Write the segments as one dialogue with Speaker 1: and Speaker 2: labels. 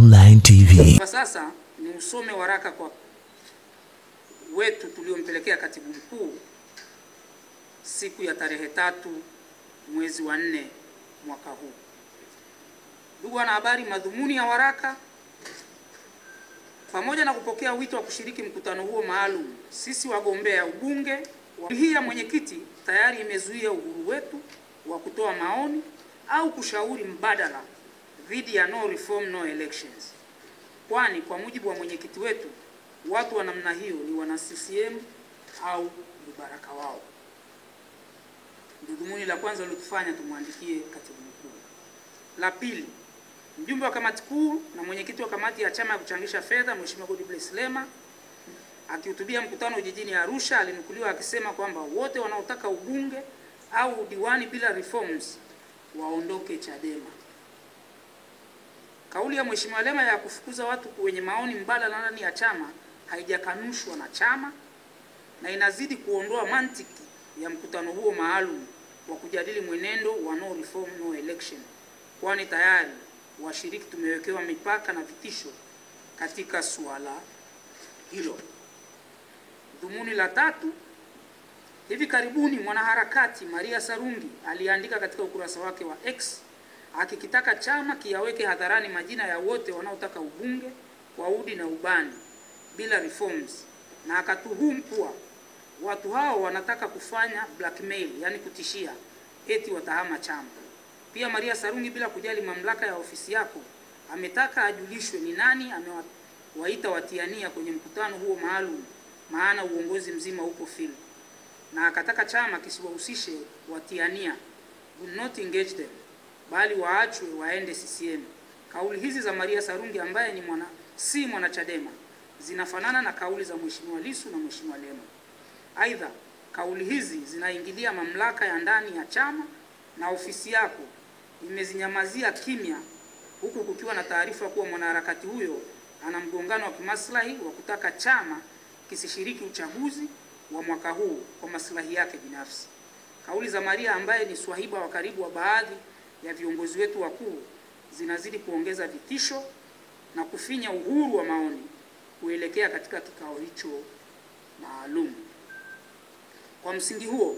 Speaker 1: Online TV.
Speaker 2: Kwa sasa ni usome waraka kwa wetu tuliompelekea katibu mkuu siku ya tarehe 3 mwezi wa 4 mwaka huu. Ndugu wanahabari, madhumuni ya waraka pamoja na kupokea wito wa kushiriki mkutano huo maalum, sisi wagombea ubunge hii ya mwenyekiti tayari imezuia uhuru wetu wa kutoa maoni au kushauri mbadala dhidi ya no reform no elections, kwani kwa mujibu wa mwenyekiti wetu watu wa namna hiyo ni wana CCM au vibaraka wao. Dhumuni la kwanza lilotufanya tumwandikie katibu mkuu. La pili, mjumbe wa kamati kuu na mwenyekiti wa kamati ya chama ya kuchangisha fedha Mheshimiwa Godbless Lema akihutubia mkutano jijini Arusha alinukuliwa akisema kwamba wote wanaotaka ubunge au udiwani bila reforms waondoke Chadema. Kauli ya Mheshimiwa Lema ya kufukuza watu wenye maoni mbadala ndani ya chama haijakanushwa na chama na inazidi kuondoa mantiki ya mkutano huo maalum wa kujadili mwenendo wa no reform no election, kwani tayari washiriki tumewekewa mipaka na vitisho katika suala hilo. Dhumuni la tatu, hivi karibuni mwanaharakati Maria Sarungi aliandika katika ukurasa wake wa X akikitaka chama kiyaweke hadharani majina ya wote wanaotaka ubunge kwa udi na ubani bila reforms, na akatuhumu kuwa watu hao wanataka kufanya blackmail, yani kutishia eti watahama chama. Pia Maria Sarungi, bila kujali mamlaka ya ofisi yako, ametaka ajulishwe ni nani amewaita watiania kwenye mkutano huo maalum, maana uongozi mzima uko field, na akataka chama kisiwahusishe watiania, do not engage them, bali waachwe waende CCM. Kauli hizi za Maria Sarungi ambaye ni si mwana Chadema zinafanana na kauli za Mheshimiwa Lissu na Mheshimiwa Lema. Aidha, kauli hizi zinaingilia mamlaka ya ndani ya chama na ofisi yako imezinyamazia kimya, huku kukiwa na taarifa kuwa mwanaharakati huyo ana mgongano wa kimaslahi wa kutaka chama kisishiriki uchaguzi wa mwaka huu kwa maslahi yake binafsi. Kauli za Maria ambaye ni swahiba wa karibu wa baadhi ya viongozi wetu wakuu zinazidi kuongeza vitisho na kufinya uhuru wa maoni kuelekea katika kikao hicho maalum. Kwa msingi huo,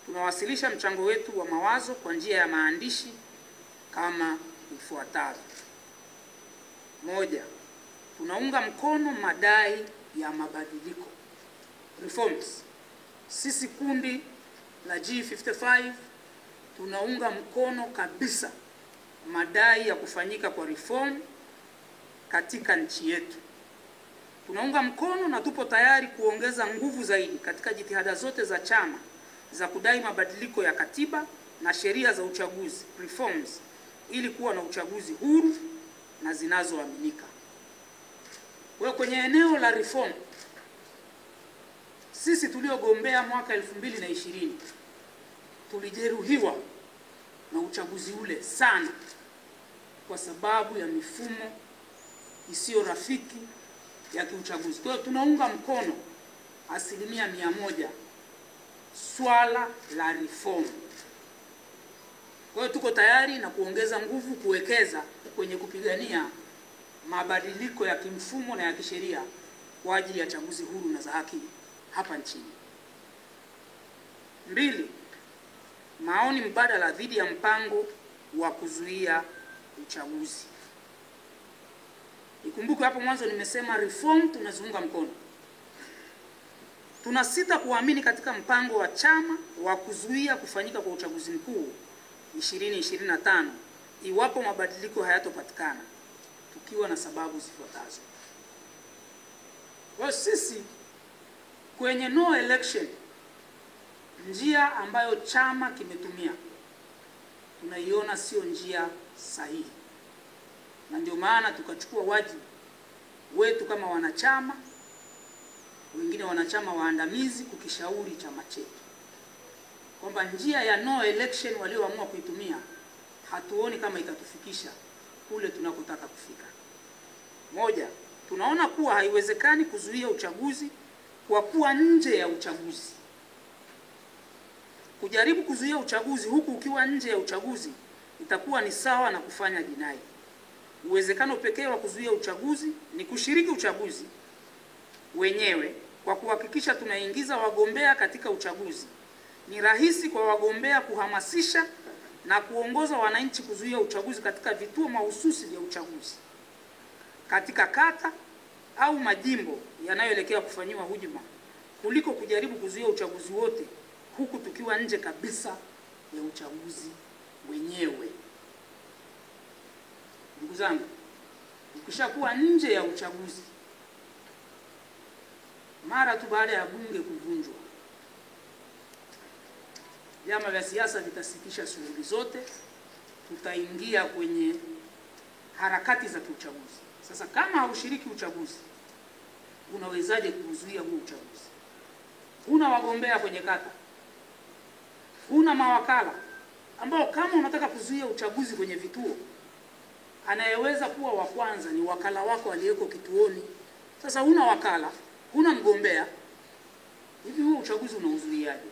Speaker 2: tunawasilisha mchango wetu wa mawazo kwa njia ya maandishi kama ifuatavyo. Moja, tunaunga mkono madai ya mabadiliko, reforms. Sisi kundi la G55 tunaunga mkono kabisa madai ya kufanyika kwa reform katika nchi yetu. Tunaunga mkono na tupo tayari kuongeza nguvu zaidi katika jitihada zote za chama za kudai mabadiliko ya katiba na sheria za uchaguzi, reforms, ili kuwa na uchaguzi huru na zinazoaminika. Kwa kwenye eneo la reform, sisi tuliogombea mwaka 2020 tulijeruhiwa na uchaguzi ule sana kwa sababu ya mifumo isiyo rafiki ya kiuchaguzi. Kwa hiyo tunaunga mkono 100% swala la reform. Kwa hiyo tuko tayari na kuongeza nguvu kuwekeza kwenye kupigania mabadiliko ya kimfumo na ya kisheria kwa ajili ya chaguzi huru na za haki hapa nchini. 2, maoni mbadala dhidi ya mpango wa kuzuia uchaguzi. Nikumbuke hapo mwanzo nimesema reform tunaziunga mkono. Tunasita kuamini katika mpango wa chama wa kuzuia kufanyika kwa uchaguzi mkuu 2025 iwapo mabadiliko hayatopatikana, tukiwa na sababu zifuatazo. Kwa sisi kwenye no election, njia ambayo chama kimetumia tunaiona sio njia sahihi, na ndio maana tukachukua wajibu wetu kama wanachama, wengine wanachama waandamizi, kukishauri chama chetu kwamba njia ya no election walioamua kuitumia hatuoni kama itatufikisha kule tunakotaka kufika. Moja, tunaona kuwa haiwezekani kuzuia uchaguzi kwa kuwa nje ya uchaguzi. Kujaribu kuzuia uchaguzi huku ukiwa nje ya uchaguzi itakuwa ni sawa na kufanya jinai. uwezekano pekee wa kuzuia uchaguzi ni kushiriki uchaguzi wenyewe kwa kuhakikisha tunaingiza wagombea katika uchaguzi. Ni rahisi kwa wagombea kuhamasisha na kuongoza wananchi kuzuia uchaguzi katika vituo mahususi vya uchaguzi, katika kata au majimbo yanayoelekea kufanyiwa hujuma, kuliko kujaribu kuzuia uchaguzi wote huku tukiwa nje kabisa ya uchaguzi wenyewe. Ndugu zangu, ukishakuwa nje ya uchaguzi mara tu baada ya bunge kuvunjwa, vyama vya siasa vitasitisha shughuli zote, tutaingia kwenye harakati za kiuchaguzi. Sasa kama haushiriki uchaguzi, unawezaje kuzuia huu uchaguzi? Huna wagombea kwenye kata, huna mawakala ambao kama unataka kuzuia uchaguzi kwenye vituo, anayeweza kuwa wa kwanza ni wakala wako aliyeko kituoni. Sasa huna wakala, huna mgombea, hivi huu uchaguzi unauzuiaje?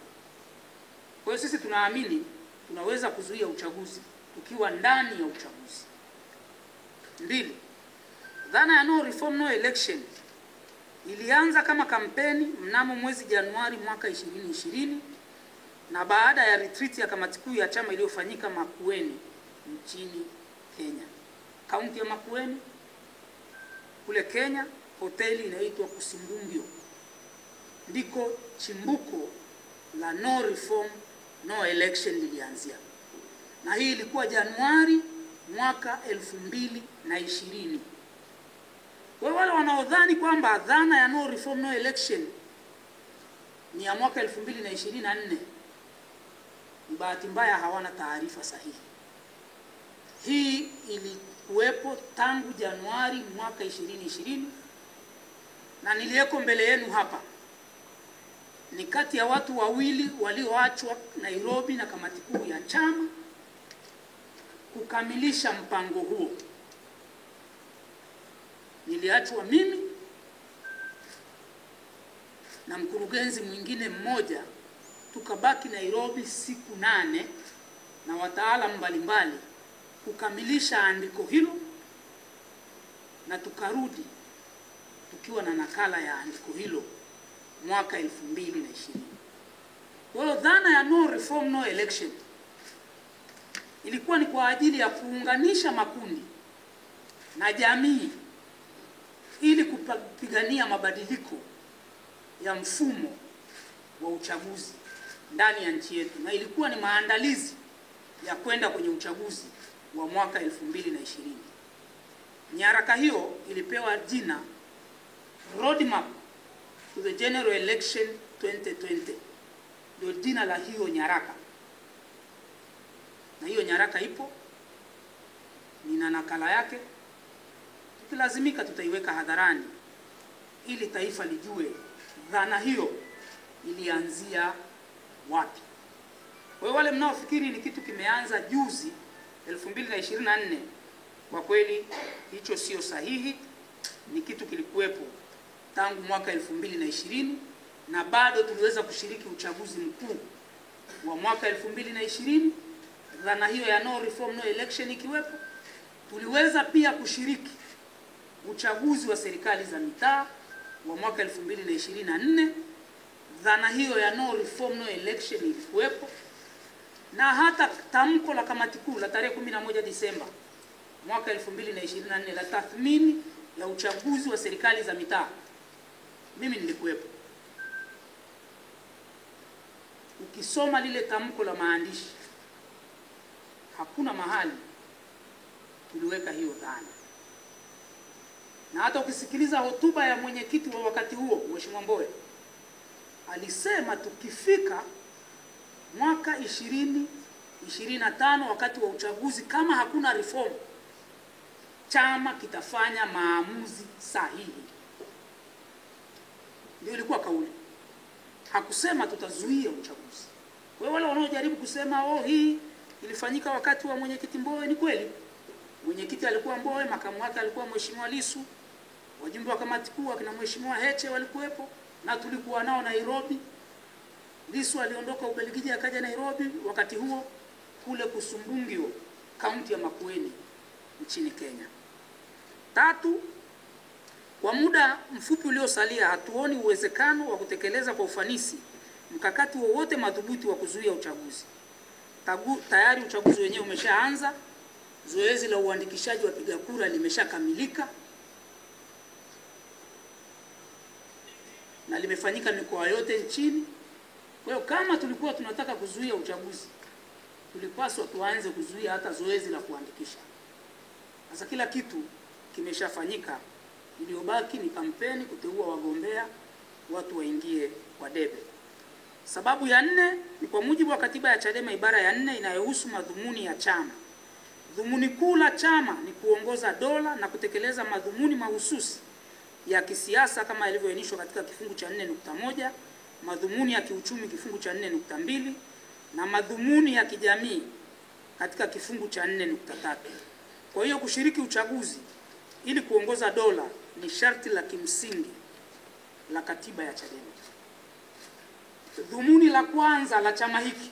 Speaker 2: Kwa hiyo sisi tunaamini tunaweza kuzuia uchaguzi tukiwa ndani ya uchaguzi. 2. Dhana ya no reform no election ilianza kama kampeni mnamo mwezi Januari mwaka 2020 na baada ya retreat ya kamati kuu ya chama iliyofanyika Makueni nchini Kenya. Kaunti ya Makueni kule Kenya, hoteli inaitwa Kusimbungio, ndiko chimbuko la no reform no election lilianzia. Na hii ilikuwa Januari mwaka 2020. Kwa wale wanaodhani kwamba dhana ya no reform no election ni ya mwaka 2024, ni bahati mbaya, hawana taarifa sahihi. Hii ilikuwepo tangu Januari mwaka 2020, na niliyeko mbele yenu hapa ni kati ya watu wawili walioachwa Nairobi na kamati kuu ya chama kukamilisha mpango huo. Niliachwa mimi na mkurugenzi mwingine mmoja, tukabaki Nairobi siku 8 na wataalamu mbalimbali kukamilisha andiko hilo, na tukarudi tukiwa na nakala ya andiko hilo mwaka 2020. Kwa hiyo dhana ya no reform no election ilikuwa ni kwa ajili ya kuunganisha makundi na jamii ili kupigania mabadiliko ya mfumo wa uchaguzi ndani ya nchi yetu, na ilikuwa ni maandalizi ya kwenda kwenye uchaguzi wa mwaka 2020. Nyaraka hiyo ilipewa jina Roadmap to the General Election 2020. Ndio jina la hiyo nyaraka. Na hiyo nyaraka ipo, nina nakala yake. Tukilazimika tutaiweka hadharani ili taifa lijue dhana hiyo ilianzia wapi. Kwa wale mnaofikiri ni kitu kimeanza juzi 2024, kwa kweli hicho sio sahihi. Ni kitu kilikuwepo tangu mwaka 2020, na bado tuliweza kushiriki uchaguzi mkuu wa mwaka 2020. Dhana hiyo ya no reform no election ikiwepo, tuliweza pia kushiriki uchaguzi wa serikali za mitaa wa mwaka 2024. Dhana hiyo ya no reform no election ilikuwepo, na hata tamko la kamati kuu la tarehe 11 Disemba mwaka 2024 la tathmini ya uchaguzi wa serikali za mitaa, mimi nilikuwepo. Ukisoma lile tamko la maandishi, hakuna mahali tuliweka hiyo dhana. Na hata ukisikiliza hotuba ya mwenyekiti wa wakati huo, Mheshimiwa Mbowe, alisema tukifika mwaka 2025 wakati wa uchaguzi, kama hakuna reform, chama kitafanya maamuzi sahihi. Ndio ilikuwa kauli. Hakusema tutazuia uchaguzi. Kwa wale wanaojaribu kusema hii ilifanyika wakati wa mwenyekiti Mbowe, ni kweli. Mwenyekiti alikuwa Mbowe, makamu wake alikuwa Mheshimiwa Lissu, wajumbe wa kamati kuu akina Mheshimiwa Heche walikuwepo, na tulikuwa nao Nairobi. Lissu aliondoka Ubelgiji akaja Nairobi wakati huo kule Kusumbungio, kaunti ya Makueni nchini Kenya. Tatu, kwa muda mfupi uliosalia hatuoni uwezekano wa kutekeleza kwa ufanisi mkakati wowote madhubuti wa kuzuia uchaguzi. Tayari uchaguzi wenyewe umeshaanza, zoezi la uandikishaji wa wapiga kura limeshakamilika na limefanyika mikoa yote nchini. Kwa hiyo kama tulikuwa tunataka kuzuia uchaguzi, tulipaswa tuanze kuzuia hata zoezi la kuandikisha. Sasa kila kitu kimeshafanyika, iliyobaki ni kampeni, kuteua wagombea, watu waingie kwa debe. Sababu ya 4 ni kwa mujibu wa katiba ya Chadema ibara ya 4 inayohusu madhumuni ya chama. Dhumuni kuu la chama ni kuongoza dola na kutekeleza madhumuni mahususi ya kisiasa kama ilivyoainishwa katika kifungu cha 4.1, madhumuni ya kiuchumi kifungu cha 4.2 na madhumuni ya kijamii katika kifungu cha 4.3. Kwa hiyo kushiriki uchaguzi ili kuongoza dola ni sharti la kimsingi la katiba ya Chadema. Dhumuni la kwanza la chama hiki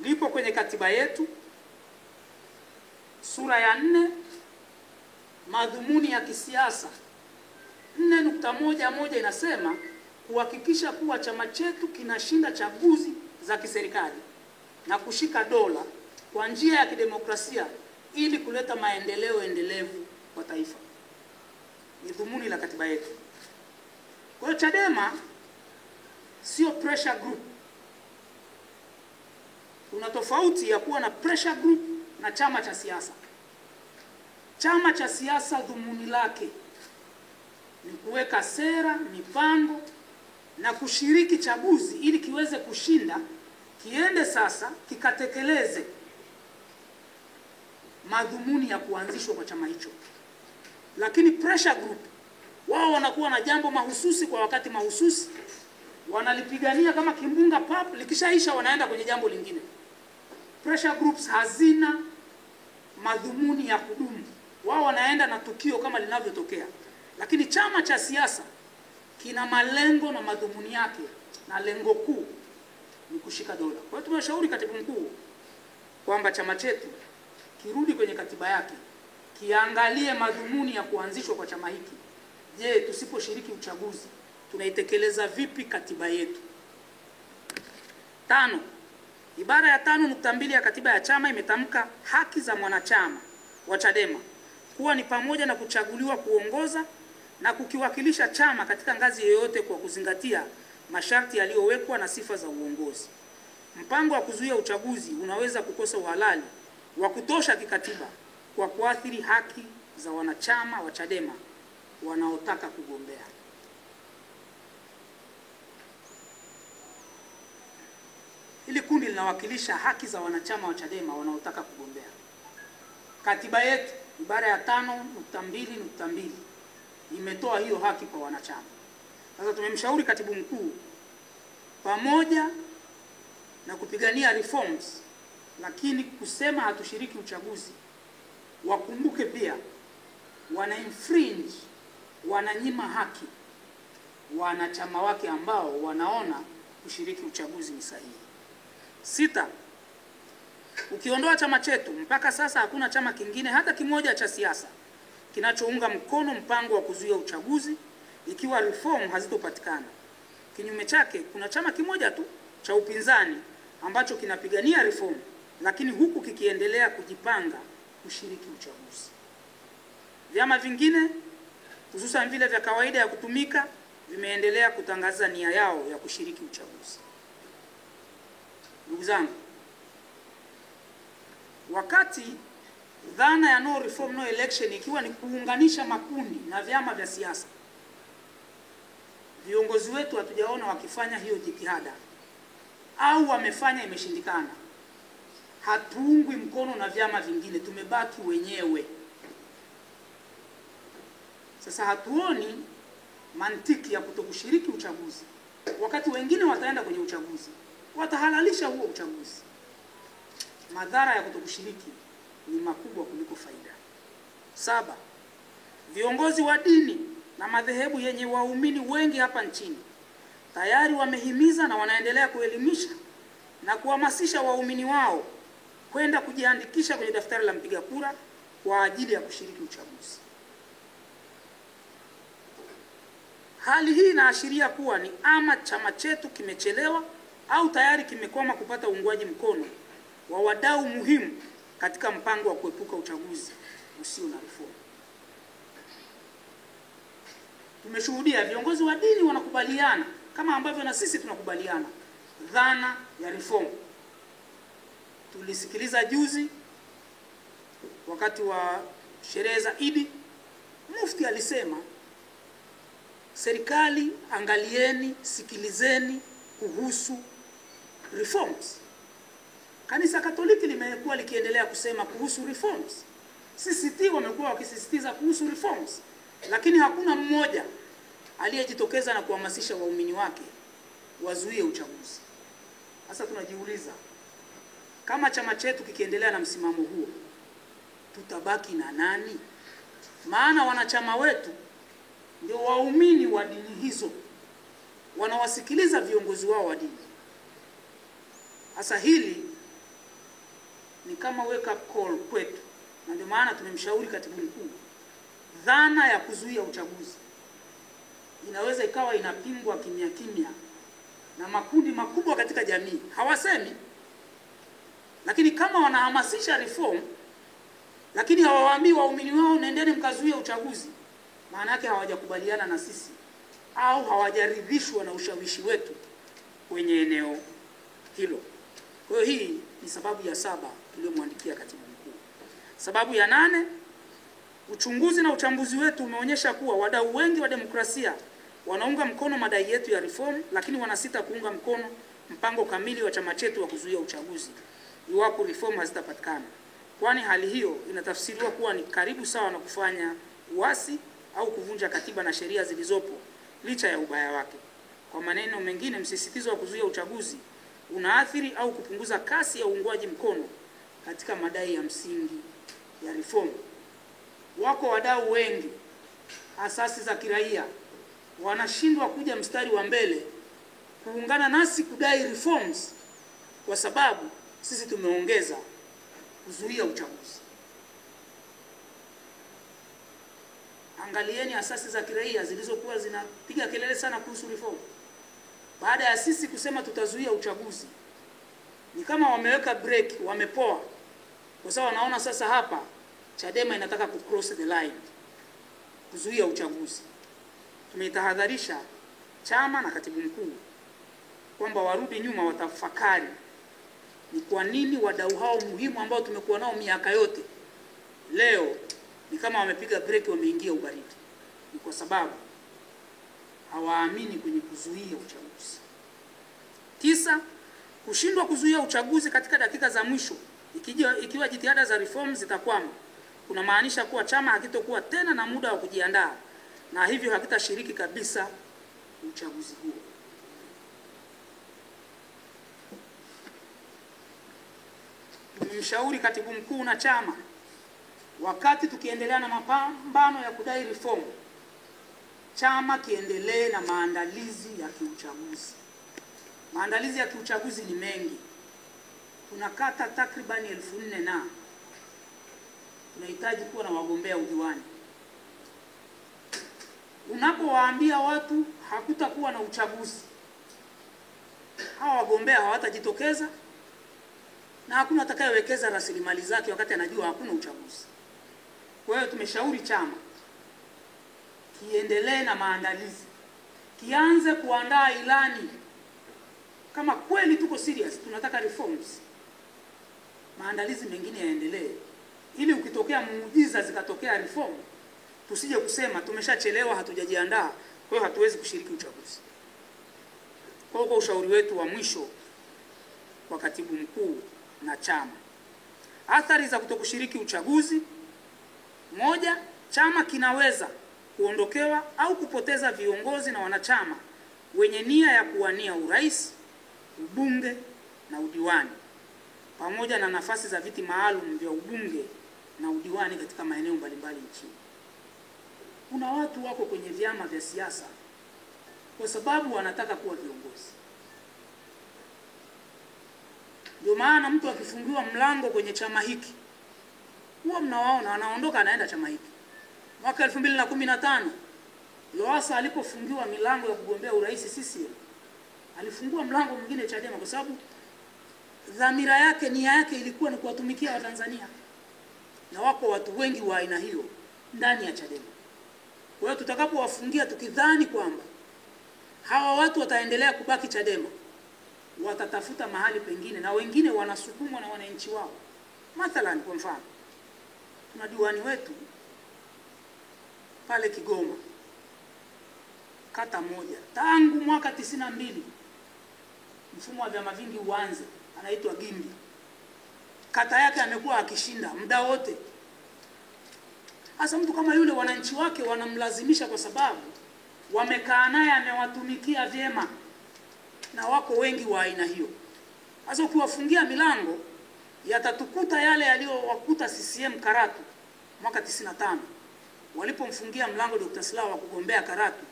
Speaker 2: lipo kwenye katiba yetu sura ya 4, madhumuni ya kisiasa 4.11 inasema kuhakikisha kuwa chama chetu kinashinda chaguzi za kiserikali na kushika dola kwa njia ya kidemokrasia ili kuleta maendeleo endelevu kwa taifa. Ni dhumuni la katiba yetu. Kwa hiyo Chadema sio pressure group. Kuna tofauti ya kuwa na pressure group na chama cha siasa. Chama cha siasa dhumuni lake ni kuweka sera, mipango na kushiriki chaguzi ili kiweze kushinda, kiende sasa kikatekeleze madhumuni ya kuanzishwa kwa chama hicho. Lakini pressure group wao wanakuwa na jambo mahususi kwa wakati mahususi, wanalipigania kama kimbunga pap, likishaisha wanaenda kwenye jambo lingine. Pressure groups hazina madhumuni ya kudumu, wao wanaenda na tukio kama linavyotokea. Lakini chama cha siasa kina malengo na madhumuni yake, na lengo kuu ni kushika dola. Kwa hiyo tumeshauri katibu mkuu kwamba chama chetu kirudi kwenye katiba yake, kiangalie madhumuni ya kuanzishwa kwa chama hiki. Je, tusiposhiriki uchaguzi tunaitekeleza vipi katiba yetu? 5. Ibara ya 5.2 ya katiba ya chama imetamka haki za mwanachama wa Chadema kuwa ni pamoja na kuchaguliwa kuongoza na kukiwakilisha chama katika ngazi yoyote kwa kuzingatia masharti yaliyowekwa na sifa za uongozi. Mpango wa kuzuia uchaguzi unaweza kukosa uhalali wa kutosha kikatiba kwa kuathiri haki za wanachama wa Chadema wanaotaka kugombea. Hili kundi linawakilisha haki za wanachama wa Chadema wanaotaka kugombea. Katiba yetu ibara ya 5.2.2 imetoa hiyo haki kwa wanachama. Sasa tumemshauri katibu mkuu, pamoja na kupigania reforms, lakini kusema hatushiriki uchaguzi, wakumbuke pia wana infringe, wananyima haki wanachama wake ambao wanaona kushiriki uchaguzi ni sahihi. 6. Ukiondoa chama chetu, mpaka sasa hakuna chama kingine hata kimoja cha siasa kinachounga mkono mpango wa kuzuia uchaguzi ikiwa reform hazitopatikana. Kinyume chake, kuna chama kimoja tu cha upinzani ambacho kinapigania reform, lakini huku kikiendelea kujipanga kushiriki uchaguzi. Vyama vingine hususan vile vya kawaida ya kutumika vimeendelea kutangaza nia yao ya kushiriki uchaguzi. Ndugu zangu, wakati dhana ya no reform no election ikiwa ni kuunganisha makundi na vyama vya siasa, viongozi wetu hatujaona wakifanya hiyo jitihada, au wamefanya imeshindikana. Hatuungwi mkono na vyama vingine, tumebaki wenyewe. Sasa hatuoni mantiki ya kutokushiriki uchaguzi wakati wengine wataenda kwenye uchaguzi, watahalalisha huo uchaguzi. Madhara ya kutokushiriki ni makubwa kuliko faida. 7. Viongozi wa dini na madhehebu yenye waumini wengi hapa nchini tayari wamehimiza na wanaendelea kuelimisha na kuhamasisha waumini wao kwenda kujiandikisha kwenye daftari la mpiga kura kwa ajili ya kushiriki uchaguzi. Hali hii inaashiria kuwa ni ama chama chetu kimechelewa au tayari kimekwama kupata uungwaji mkono wa wadau muhimu katika mpango wa kuepuka uchaguzi usio na reform. Tumeshuhudia viongozi wa dini wanakubaliana kama ambavyo na sisi tunakubaliana dhana ya reform. Tulisikiliza juzi wakati wa sherehe za Idi, Mufti alisema serikali, angalieni, sikilizeni kuhusu reforms. Kanisa Katoliki limekuwa likiendelea kusema kuhusu reforms. CCT wamekuwa wakisisitiza kuhusu reforms. Lakini hakuna mmoja aliyejitokeza na kuhamasisha waumini wake wazuie uchaguzi. Sasa tunajiuliza, kama chama chetu kikiendelea na msimamo huo, tutabaki na nani? Maana wanachama wetu ndio waumini wa dini hizo, wanawasikiliza viongozi wao wa dini. Sasa hili ni kama wake up call kwetu, na ndio maana tumemshauri katibu mkuu, dhana ya kuzuia uchaguzi inaweza ikawa inapingwa kimya kimya na makundi makubwa katika jamii. Hawasemi, lakini kama wanahamasisha reform lakini hawawaambii waumini wao nendeni mkazuia uchaguzi, maana yake hawajakubaliana na sisi au hawajaridhishwa na ushawishi wetu kwenye eneo hilo. Kwa hiyo hii ni sababu ya 7 tuliyomwandikia katibu mkuu. Sababu ya 8, uchunguzi na uchambuzi wetu umeonyesha kuwa wadau wengi wa demokrasia wanaunga mkono madai yetu ya reform, lakini wanasita kuunga mkono mpango kamili wa chama chetu wa kuzuia uchaguzi iwapo reform hazitapatikana. Kwani hali hiyo inatafsiriwa kuwa ni karibu sawa na kufanya uasi au kuvunja katiba na sheria zilizopo licha ya ubaya wake. Kwa maneno mengine, msisitizo wa kuzuia uchaguzi unaathiri au kupunguza kasi ya uungwaji mkono katika madai ya msingi ya reform. Wako wadau wengi, asasi za kiraia, wanashindwa kuja mstari wa mbele kuungana nasi kudai reforms kwa sababu sisi tumeongeza kuzuia uchaguzi. Angalieni asasi za kiraia zilizokuwa zinapiga kelele sana kuhusu reform. Baada ya sisi kusema tutazuia uchaguzi, ni kama wameweka break, wamepoa. Kwa sababu wanaona sasa hapa Chadema inataka kucross the line, kuzuia uchaguzi. Tumeitahadharisha chama na katibu mkuu kwamba warudi nyuma, watafakari ni kwa nini wadau hao muhimu ambao tumekuwa nao miaka yote leo ni kama wamepiga break, wameingia ubaridi. Ni kwa sababu hawaamini kwenye kuzuia uchaguzi. 9, kushindwa kuzuia uchaguzi katika dakika za mwisho ikiwa jitihada za reform zitakwama, kuna maanisha kuwa chama hakitokuwa tena na muda wa kujiandaa na hivyo hakitashiriki kabisa uchaguzi huo. Tumemshauri katibu mkuu na chama, wakati tukiendelea na mapambano ya kudai reform, chama kiendelee na maandalizi ya kiuchaguzi. Maandalizi ya kiuchaguzi ni mengi. Tunakata takriban 4,000 na tunahitaji kuwa na wagombea udiwani. Unapowaambia watu hakutakuwa na uchaguzi, hawa wagombea hawatajitokeza na hakuna atakayewekeza rasilimali zake wakati anajua hakuna uchaguzi. Kwa hiyo tumeshauri chama kiendelee na maandalizi, kianze kuandaa ilani. Kama kweli tuko serious tunataka reforms, maandalizi mengine yaendelee, ili ukitokea muujiza zikatokea reform, tusije kusema tumeshachelewa, hatujajiandaa, kwa hiyo hatuwezi kushiriki uchaguzi. Kwa ushauri wetu wa mwisho kwa katibu mkuu na chama, athari za kutokushiriki uchaguzi: 1, chama kinaweza kuondokewa au kupoteza viongozi na wanachama wenye nia ya kuwania urais, ubunge na udiwani, pamoja na nafasi za viti maalum vya ubunge na udiwani katika maeneo mbalimbali nchini. Kuna watu wako kwenye vyama vya siasa kwa sababu wanataka kuwa viongozi. Ndio maana mtu akifungiwa mlango kwenye chama hiki huwa mnawaona anaondoka anaenda chama hiki. Mwaka 2015 Lowassa alipofungiwa milango ya kugombea urais CCM, alifungua mlango mwingine Chadema kwa sababu dhamira yake, nia yake ilikuwa ni kuwatumikia Watanzania. Na wako watu wengi wa aina hiyo ndani ya Chadema. Kwa hiyo tutakapowafungia tukidhani kwamba hawa watu wataendelea kubaki Chadema, watatafuta mahali pengine, na wengine wanasukumwa na wananchi wao. Mathalan, kwa mfano, tuna diwani wetu pale Kigoma, kata moja, tangu mwaka 92 mfumo wa vyama vingi uanze, anaitwa Gimbi. Kata yake amekuwa akishinda muda wote. Hasa mtu kama yule wananchi wake wanamlazimisha kwa sababu wamekaa naye, amewatumikia vyema, na wako wengi wa aina hiyo. Hasa ukiwafungia milango, yatatukuta yale yaliyowakuta CCM Karatu mwaka 95. Walipomfungia mlango Dr. Slaa wa kugombea Karatu,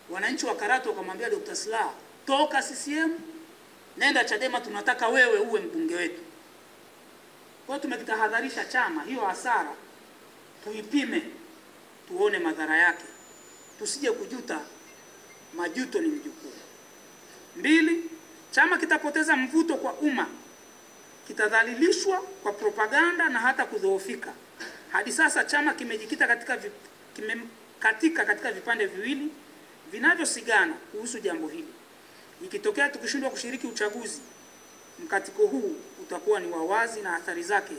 Speaker 2: wananchi wa Karatu wakamwambia Dr. Slaa, toka CCM, nenda Chadema, tunataka wewe uwe mbunge wetu. Kwa hiyo tumekitahadharisha chama, hiyo hasara tuipime, tuone madhara yake, tusije kujuta. Majuto ni mjukuu. 2, chama kitapoteza mvuto kwa umma, kitadhalilishwa kwa propaganda na hata kudhoofika. Hadi sasa chama kimejikita katika vipande viwili vinavyosigana kuhusu jambo hili. Ikitokea tukishindwa kushiriki uchaguzi, mkatiko huu utakuwa ni wawazi na athari zake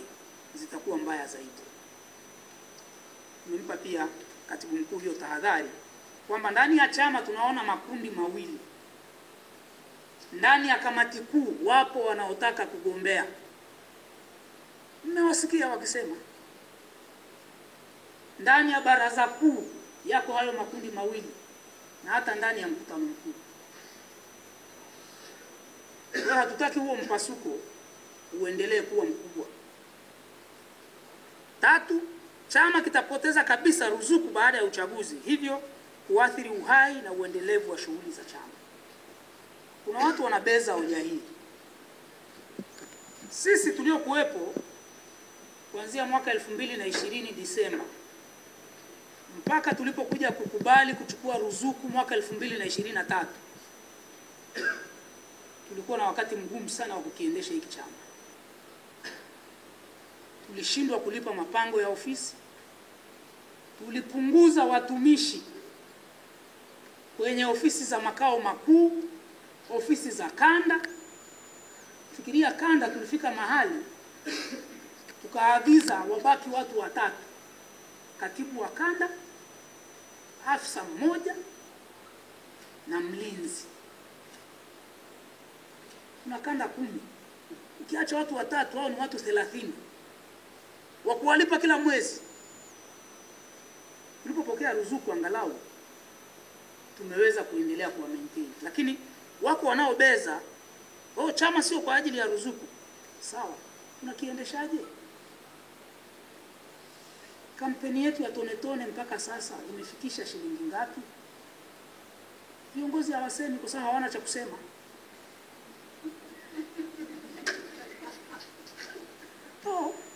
Speaker 2: zitakuwa mbaya zaidi. Nimempa pia katibu mkuu hiyo tahadhari kwamba ndani ya chama tunaona makundi mawili. Ndani ya kamati kuu wapo wanaotaka kugombea. Mmewasikia wakisema. Ndani ya baraza kuu yako hayo makundi mawili, na hata ndani ya mkutano mkuu. Kwa hatutaki huo mpasuko uendelee kuwa mkubwa. 3, chama kitapoteza kabisa ruzuku baada ya uchaguzi, hivyo kuathiri uhai na uendelevu wa shughuli za chama. Kuna watu wanabeza hoja hii. Sisi tuliokuwepo kuanzia mwaka 2020 Disemba mpaka tulipokuja kukubali kuchukua ruzuku mwaka 2023, tulikuwa na wakati mgumu sana wa kukiendesha hiki chama. Tulishindwa kulipa mapango ya ofisi, tulipunguza watumishi kwenye ofisi za makao makuu, ofisi za kanda. Fikiria kanda, tulifika mahali tukaagiza wabaki watu 3, katibu wa kanda, afisa mmoja na mlinzi. Kuna kanda 10. Ukiacha watu 3, hao ni watu 30 wa kuwalipa kila mwezi. Tulipopokea ruzuku angalau tumeweza kuendelea kuwa maintain. Lakini wako wanaobeza, chama sio kwa ajili ya ruzuku. Sawa, tunakiendeshaje? Kampeni yetu ya tone tone mpaka sasa imefikisha shilingi ngapi? Viongozi hawasemi kwa sababu hawana cha kusema.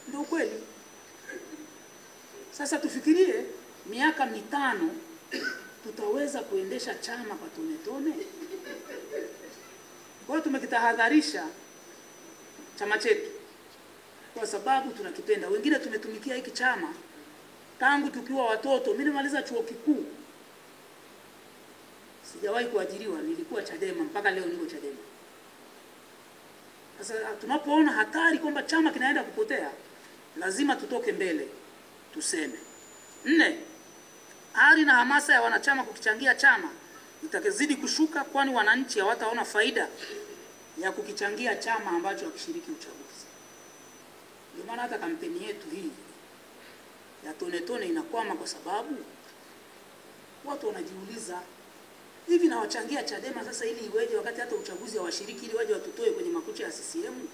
Speaker 2: Ndio kweli. Sasa tufikirie miaka 5 tutaweza kuendesha chama kwa tone tone? Kwa hiyo tumekitahadharisha chama chetu kwa sababu tunakipenda. Wengine tumetumikia hiki chama tangu tukiwa watoto. Mimi nimaliza chuo kikuu, sijawahi kuajiriwa, nilikuwa Chadema mpaka leo niko Chadema. Sasa tunapoona hatari kwamba chama kinaenda kupotea, lazima tutoke mbele tuseme. 4, ari na hamasa ya wanachama kukichangia chama itakazidi kushuka, kwani wananchi hawataona faida ya kukichangia chama ambacho hakishiriki uchaguzi. Ndio maana hata kampeni yetu hii ya tone tone inakwama, kwa sababu watu wanajiuliza, hivi na wachangia Chadema sasa ili iweje wakati hata uchaguzi hawashiriki, ili waje watutoe kwenye makucha ya CCM?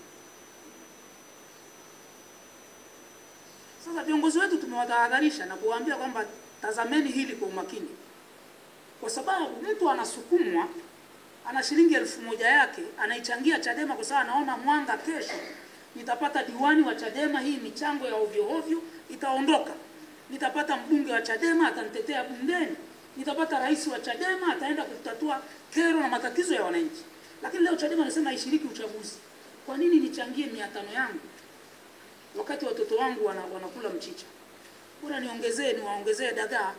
Speaker 2: Sasa viongozi wetu tumewatahadharisha na kuwaambia kwamba tazameni hili kwa umakini, kwa sababu mtu anasukumwa, ana shilingi 1000 yake anaichangia Chadema kwa sababu anaona mwanga kesho nitapata diwani wa Chadema, hii michango ya ovyo ovyo itaondoka. Nitapata mbunge wa Chadema atanitetea bungeni. Nitapata rais wa Chadema ataenda kutatua kero na matatizo ya wananchi. Lakini leo Chadema anasema ishiriki uchaguzi. Kwa nini nichangie 500 yangu wakati watoto wangu wanakula mchicha? Bora niwaongezee dagaa.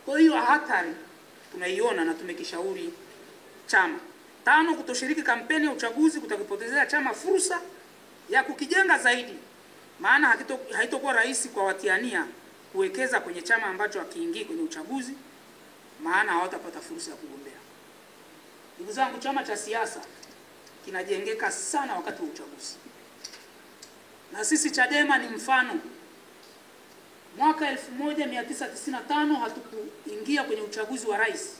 Speaker 2: Kwa hiyo hatari tunaiona na tumekishauri chama. 5, kutoshiriki kampeni ya uchaguzi kutakipotezea chama fursa ya kukijenga zaidi. Maana haitokuwa rahisi kwa watiania kuwekeza kwenye chama ambacho hakiingii kwenye uchaguzi, maana hawatapata fursa ya kugombea. Ndugu zangu, chama cha siasa kinajengeka sana wakati wa uchaguzi. Na sisi Chadema ni mfano. Mwaka 1995 hatukuingia kwenye uchaguzi wa rais.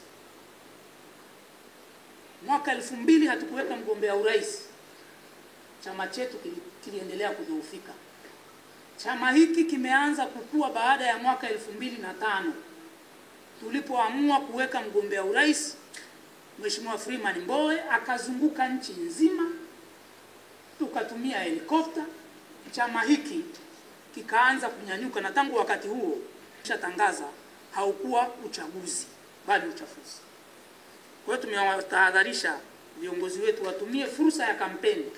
Speaker 2: Mwaka 2000 hatukuweka mgombea urais. Chama chetu kiliendelea kudhoofika. Chama hiki kimeanza kukua baada ya mwaka 2005 tulipoamua kuweka mgombea urais Mheshimiwa Freeman Mbowe, akazunguka nchi nzima, tukatumia helikopta. Chama hiki kikaanza kunyanyuka, na tangu wakati huo kishatangaza haukuwa uchaguzi bali uchafuzi. Kwa hiyo tumewatahadharisha viongozi wetu watumie fursa ya kampeni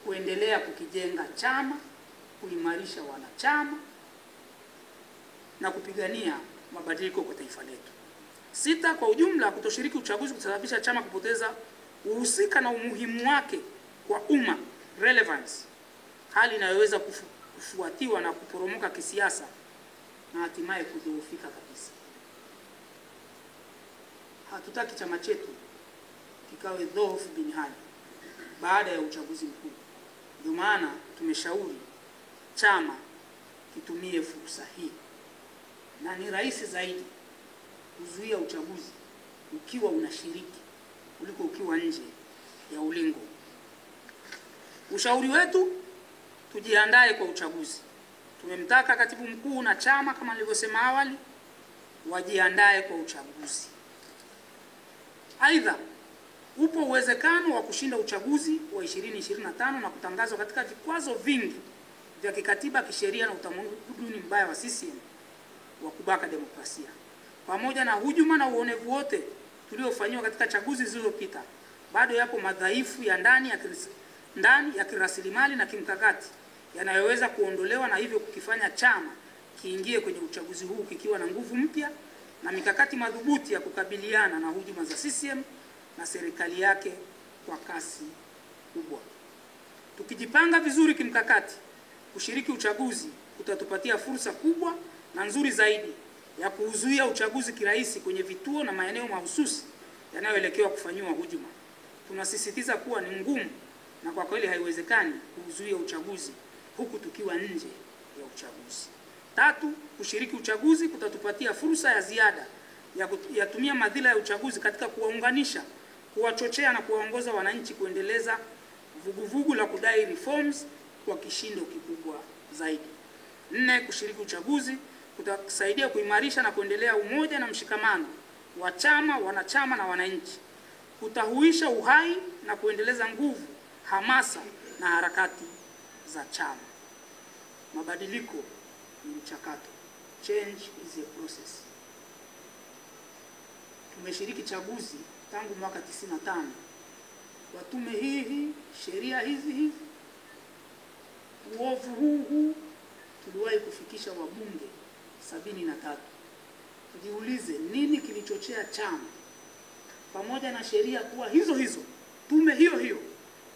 Speaker 2: kuendelea kukijenga chama, kuimarisha wanachama na kupigania mabadiliko kwa taifa letu. 6, kwa ujumla, kutoshiriki uchaguzi kutasababisha chama kupoteza uhusika na umuhimu wake kwa umma, relevance, hali inayoweza kufuatiwa na kuporomoka kisiasa na hatimaye kudhoofika kabisa. Hatutaki chama chetu kikawe dhoofu bin hali baada ya uchaguzi mkuu. Ndio maana tumeshauri chama kitumie fursa hii, na ni rahisi zaidi kuzuia uchaguzi ukiwa unashiriki kuliko ukiwa nje ya ulingo. Ushauri wetu, tujiandae kwa uchaguzi. Tumemtaka katibu mkuu na chama kama nilivyosema awali wajiandae kwa uchaguzi. Aidha, upo uwezekano wa kushinda uchaguzi wa 2025 na kutangazwa katika vikwazo vingi vya kikatiba, kisheria na utamaduni mbaya wa CCM wa kubaka demokrasia. Pamoja na hujuma na uonevu wote tuliofanywa katika chaguzi zilizopita, bado yapo madhaifu ya ndani ya kirasilimali na kimkakati yanayoweza kuondolewa, na hivyo kukifanya chama kiingie kwenye uchaguzi huu kikiwa na nguvu mpya na mikakati madhubuti ya kukabiliana na hujuma za CCM na serikali yake kwa kasi kubwa. Tukijipanga vizuri kimkakati, kushiriki uchaguzi kutatupatia fursa kubwa na nzuri zaidi ya kuzuia uchaguzi kirahisi kwenye vituo na maeneo mahususi yanayoelekewa kufanywa hujuma. Tunasisitiza kuwa ni ngumu na kwa kweli haiwezekani kuzuia uchaguzi huku tukiwa nje ya uchaguzi. 3, kushiriki uchaguzi kutatupatia fursa ya ziada ya kutumia madhila ya uchaguzi katika kuwaunganisha, kuwachochea na kuwaongoza wananchi kuendeleza vuguvugu la kudai reforms kwa kishindo kikubwa zaidi. 4, kushiriki uchaguzi kutasaidia kuimarisha na kuendelea umoja na mshikamano wa chama, wanachama na wananchi, kutahuisha uhai na kuendeleza nguvu, hamasa na harakati za chama. Mabadiliko ni mchakato. Change is a process. Tumeshiriki chaguzi tangu mwaka 95. Watume hii, sheria hizi, uovu huu tuliwahi kufikisha wabunge 73. Tujiulize nini kilichochea chama pamoja na sheria kuwa hizo, tume hiyo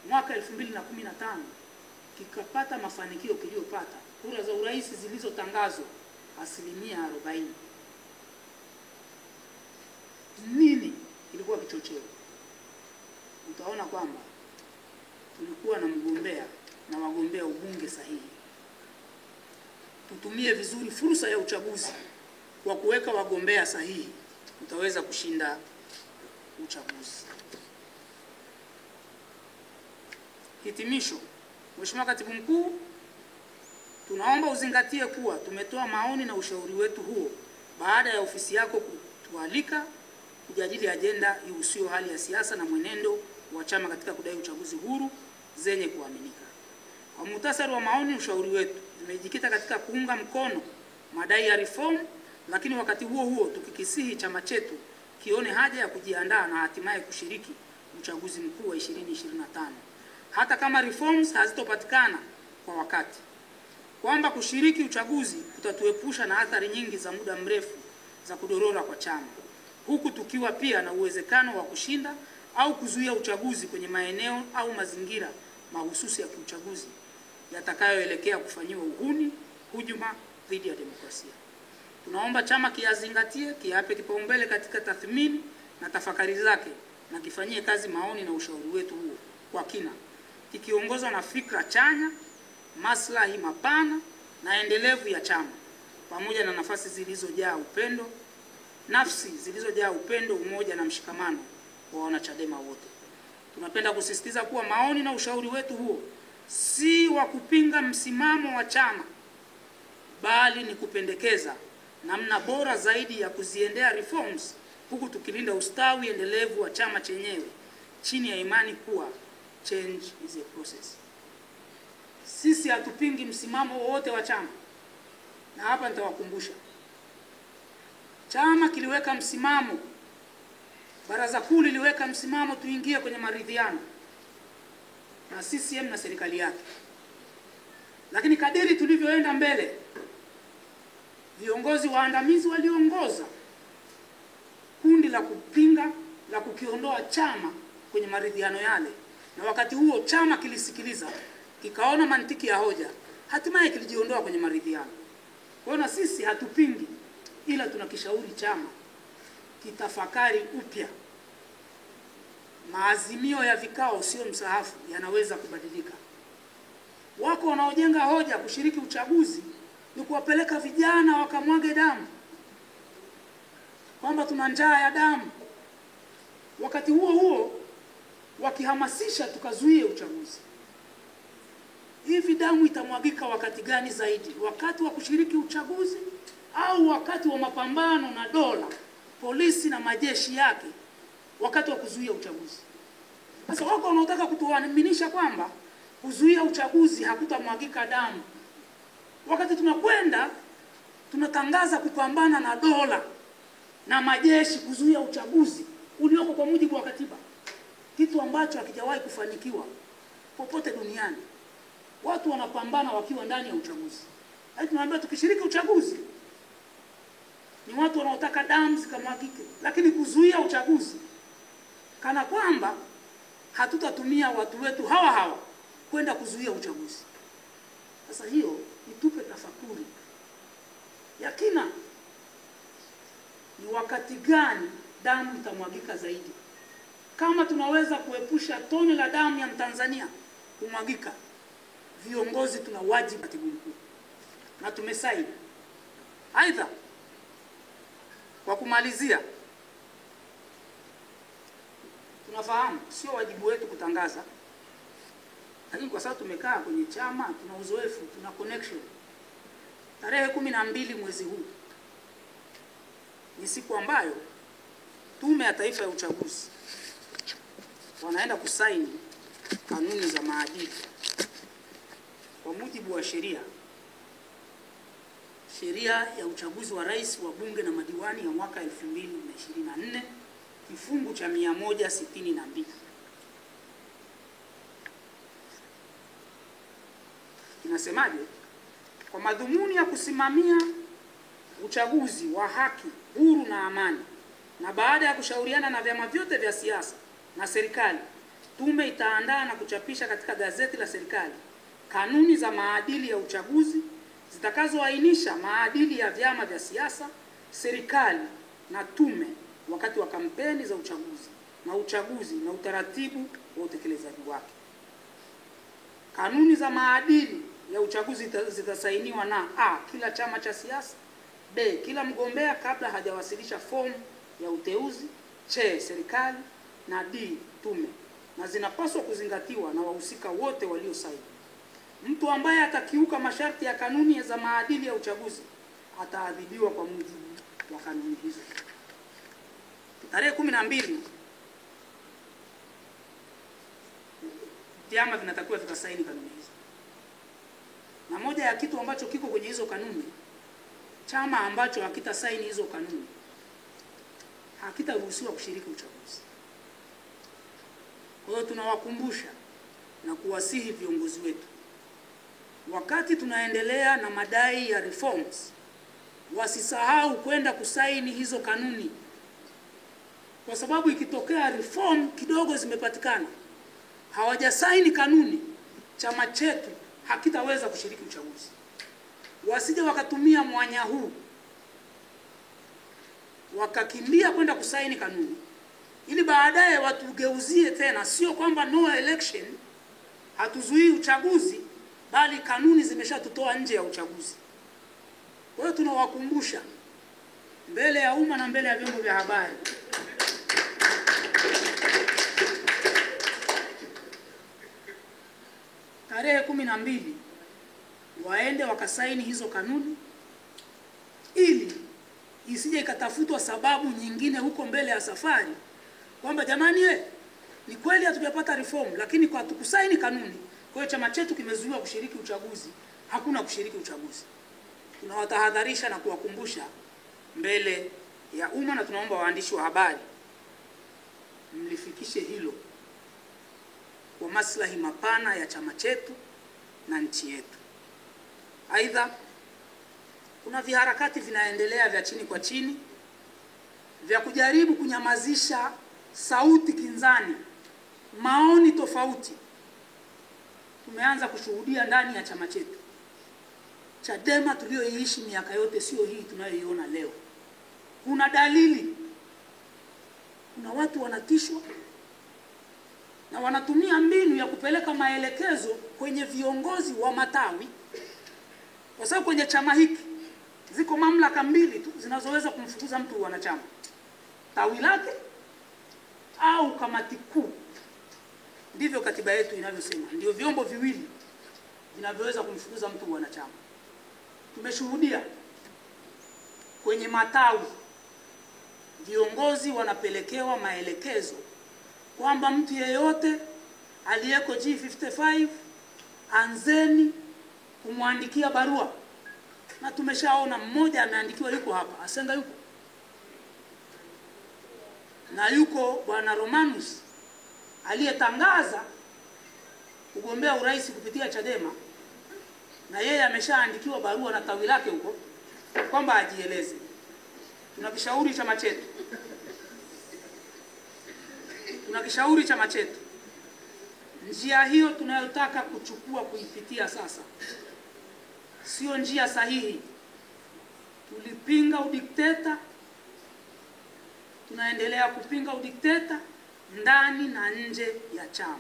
Speaker 2: mwaka 2015 kikapata mafanikio kiliyopata, kura za urais zilizotangazwa 40%. Nini kilikuwa kichocheo? Utaona kwamba tulikuwa na mgombea na wagombea ubunge sahihi. Tutumie vizuri fursa ya uchaguzi kwa kuweka wagombea sahihi, tutaweza kushinda uchaguzi. Hitimisho. Mheshimiwa Katibu Mkuu, tunaomba uzingatie kuwa tumetoa maoni na ushauri wetu huo baada ya ofisi yako kutualika kujadili ajenda ihusuyo hali ya siasa na mwenendo wa chama katika kudai uchaguzi huru zenye kuaminika. Kwa muhtasari wa maoni, ushauri wetu umejikita katika kuunga mkono madai ya reform, lakini wakati huo huo tukikisihi chama chetu kione haja ya kujiandaa na hatimaye kushiriki uchaguzi mkuu wa 2025 hata kama reforms hazitopatikana kwa wakati, kwamba kushiriki uchaguzi kutatuepusha na athari nyingi za muda mrefu za kudorora kwa chama, huku tukiwa pia na uwezekano wa kushinda au kuzuia uchaguzi kwenye maeneo au mazingira mahususi ya kiuchaguzi yatakayoelekea kufanyiwa uhuni, hujuma dhidi ya demokrasia. Tunaomba chama kiyazingatie, kiape kipaumbele katika tathmini na tafakari zake, na kifanyie kazi maoni na ushauri wetu huo kwa kina, kikiongozwa na fikra chanya, maslahi mapana na endelevu ya chama, pamoja na nafsi zilizojaa upendo, umoja na mshikamano wa wanachadema wote. Tunapenda kusisitiza kuwa maoni na ushauri wetu huo si wa kupinga msimamo wa chama, bali ni kupendekeza namna bora zaidi ya kuziendea reforms, huku tukilinda ustawi endelevu wa chama chenyewe chini ya imani kuwa change is a process. Sisi hatupingi msimamo wowote wa chama, na hapa nitawakumbusha, chama kiliweka msimamo, baraza kuu liliweka msimamo tuingie kwenye maridhiano na CCM na serikali yake. Lakini kadiri tulivyoenda mbele, viongozi waandamizi waliongoza kundi la kupinga, la kukiondoa chama kwenye maridhiano yale, na wakati huo chama kilisikiliza, kikaona mantiki ya hoja, hatimaye kilijiondoa kwenye maridhiano. Kwa hiyo na sisi hatupingi, ila tunakishauri chama kitafakari upya. Maazimio ya vikao sio msahafu, yanaweza kubadilika. Wako wanaojenga hoja kushiriki uchaguzi ni kuwapeleka vijana wakamwage damu, kwamba tuna njaa ya damu, wakati huo huo wakihamasisha tukazuie uchaguzi. Hivi damu itamwagika wakati gani zaidi? Wakati wa kushiriki uchaguzi au wakati wa mapambano na dola, polisi na majeshi yake, wakati wa kuzuia uchaguzi? Sasa wako wanaotaka kutuaminisha kwamba kuzuia uchaguzi hakutamwagika damu, wakati tunakwenda tunatangaza kupambana na dola na majeshi kuzuia uchaguzi ulioko kwa mujibu wa katiba, kitu ambacho hakijawahi kufanikiwa popote duniani. Watu wanapambana wakiwa ndani ya uchaguzi. Hadi tunaambia tukishiriki uchaguzi ni watu wanaotaka damu zikamwagike, lakini kuzuia uchaguzi kana kwamba hatutatumia watu wetu hawa kwenda kuzuia uchaguzi. Sasa hiyo itupe tafakuri ya kina, ni wakati gani damu itamwagika zaidi? Kama tunaweza kuepusha tone la damu ya Mtanzania kumwagika, viongozi tuna wajibu. Katibu mkuu na tumesaini. Aidha, kwa kumalizia, tunafahamu sio wajibu wetu kutangaza, lakini kwa sababu tumekaa kwenye chama, tuna uzoefu, tuna connection. Tarehe 12 mwezi huu ni siku ambayo Tume ya Taifa ya Uchaguzi wanaenda kusaini kanuni za maadili kwa mujibu wa sheria ya uchaguzi wa rais, wa bunge na madiwani ya mwaka 2024, kifungu cha 162. Inasemaje? Kwa madhumuni ya kusimamia uchaguzi wa haki, huru na amani, na baada ya kushauriana na vyama vyote vya siasa na serikali, tume itaandaa na kuchapisha katika gazeti la serikali kanuni za maadili ya uchaguzi zitakazoainisha maadili ya vyama vya siasa, serikali na tume wakati wa kampeni za uchaguzi na utaratibu wa utekelezaji wake. Kanuni za maadili ya uchaguzi zitasainiwa na a, kila chama cha siasa; b, kila mgombea kabla hajawasilisha fomu ya uteuzi; c, serikali; na d, tume, na zinapaswa kuzingatiwa na wahusika wote waliosaini. Mtu ambaye atakiuka masharti ya kanuni za maadili ya uchaguzi ataadhibiwa kwa mujibu wa kanuni hizo. Tarehe 12 vyama vinatakiwa vikasaini kanuni hizo. Na moja ya kitu ambacho kiko kwenye hizo kanuni, chama ambacho hakita saini hizo kanuni hakitaruhusiwa kushiriki uchaguzi. Kwa hiyo tunawakumbusha na kuwasihi viongozi wetu, wakati tunaendelea na madai ya reforms, wasisahau kwenda kusaini hizo kanuni, kwa sababu ikitokea reform kidogo zimepatikana, hawajasaini kanuni, chama chetu hakitaweza kushiriki uchaguzi. Wasije wakatumia mwanya huu wakakimbia kwenda kusaini kanuni ili baadaye watugeuzie tena. Sio kwamba no election, hatuzuii uchaguzi, bali kanuni zimeshatutoa nje ya uchaguzi. Kwa hiyo tunawakumbusha mbele ya umma na mbele ya vyombo vya habari, tarehe 12 waende wakasaini hizo kanuni, ili isije ikatafutwa sababu nyingine huko mbele ya safari kwamba jamani, ni kweli hatujapata reform, lakini kwa tukusaini kanuni, kwa hiyo chama chetu kimezuiwa kushiriki uchaguzi. Hakuna kushiriki uchaguzi. Tunawatahadharisha na kuwakumbusha mbele ya umma, na tunaomba waandishi wa habari mlifikishe hilo kwa maslahi mapana ya chama chetu na nchi yetu. Aidha, kuna viharakati vinaendelea vya chini kwa chini vya kujaribu kunyamazisha sauti kinzani, maoni tofauti. Tumeanza kushuhudia ndani ya chama chetu. Chadema tuliyoiishi miaka yote sio hii tunayoiona leo. Kuna dalili, kuna watu wanatishwa na wanatumia mbinu ya kupeleka maelekezo kwenye viongozi wa matawi, kwa sababu kwenye chama hiki ziko mamlaka mbili tu zinazoweza kumfukuza mtu wanachama: tawi lake au kamati kuu. Ndivyo katiba yetu inavyosema, ndio vyombo viwili vinavyoweza kumfukuza mtu wanachama. Tumeshuhudia kwenye matawi viongozi wanapelekewa maelekezo kwamba mtu yeyote aliyeko G55 anzeni kumwandikia barua, na tumeshaona mmoja ameandikiwa, yuko hapa Asenga, yuko na yuko bwana Romanus aliyetangaza kugombea urais kupitia Chadema, na yeye ameshaandikiwa barua na tawi lake huko kwamba ajieleze. Tunakishauri chama chetu njia hiyo tunayotaka kuchukua kuipitia sasa sio njia sahihi. Tulipinga udikteta, tunaendelea kupinga udikteta ndani na nje ya chama.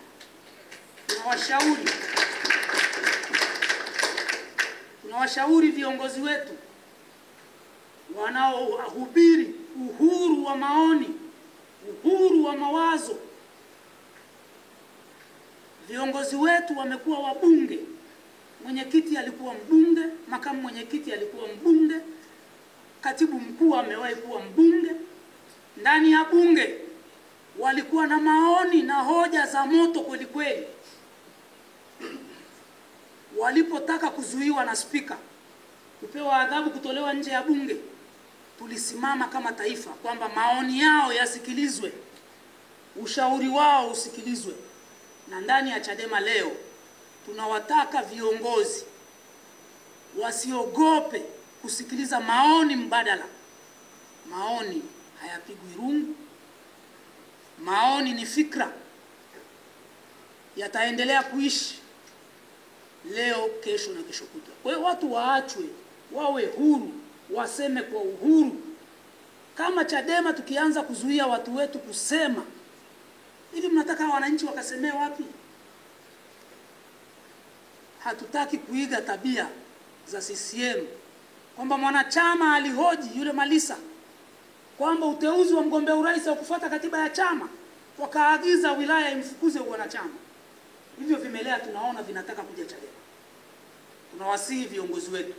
Speaker 2: Tunawashauri viongozi wetu wanaohubiri uhuru wa maoni, uhuru wa mawazo. Viongozi wetu wamekuwa wabunge, mwenyekiti alikuwa mbunge, makamu mwenyekiti alikuwa mbunge, katibu mkuu amewahi kuwa mbunge. Ndani ya bunge walikuwa na maoni na hoja za moto kweli kweli. Walipotaka kuzuiwa na spika, kupewa adhabu, kutolewa nje ya bunge, tulisimama kama taifa kwamba maoni yao yasikilizwe, ushauri wao usikilizwe. Na ndani ya Chadema leo tunawataka viongozi wasiogope kusikiliza maoni mbadala. Maoni hayapigwi rungu. Maoni ni fikra, yataendelea kuishi leo, kesho na kesho kutwa. Kwa hiyo watu waachwe wawe huru, waseme kwa uhuru. Kama Chadema tukianza kuzuia watu wetu kusema, hivi mnataka wananchi wakasemee wapi? Hatutaki kuiga tabia za CCM kwamba mwanachama alihoji yule Malisa kwamba uteuzi wa mgombea urais au kufuata katiba ya chama, wakaagiza wilaya imfukuze wanachama. Hivyo vimelea tunaona vinataka kuja Chadema. Tunawasihi viongozi wetu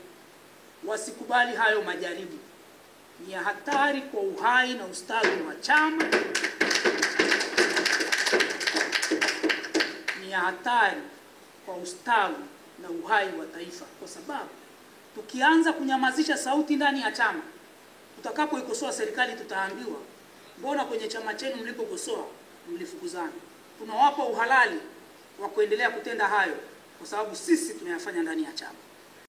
Speaker 2: wasikubali hayo majaribu. Ni hatari kwa uhai na ustawi wa chama. Ni hatari kwa ustawi na uhai wa taifa, kwa sababu tukianza kunyamazisha sauti ndani ya chama, tutakapoikosoa serikali tutaambiwa mbona kwenye chama chenu mlipokosoa mlifukuzana. Tunawapa uhalali wa kuendelea kutenda hayo kwa sababu sisi tunayafanya ndani ya chama.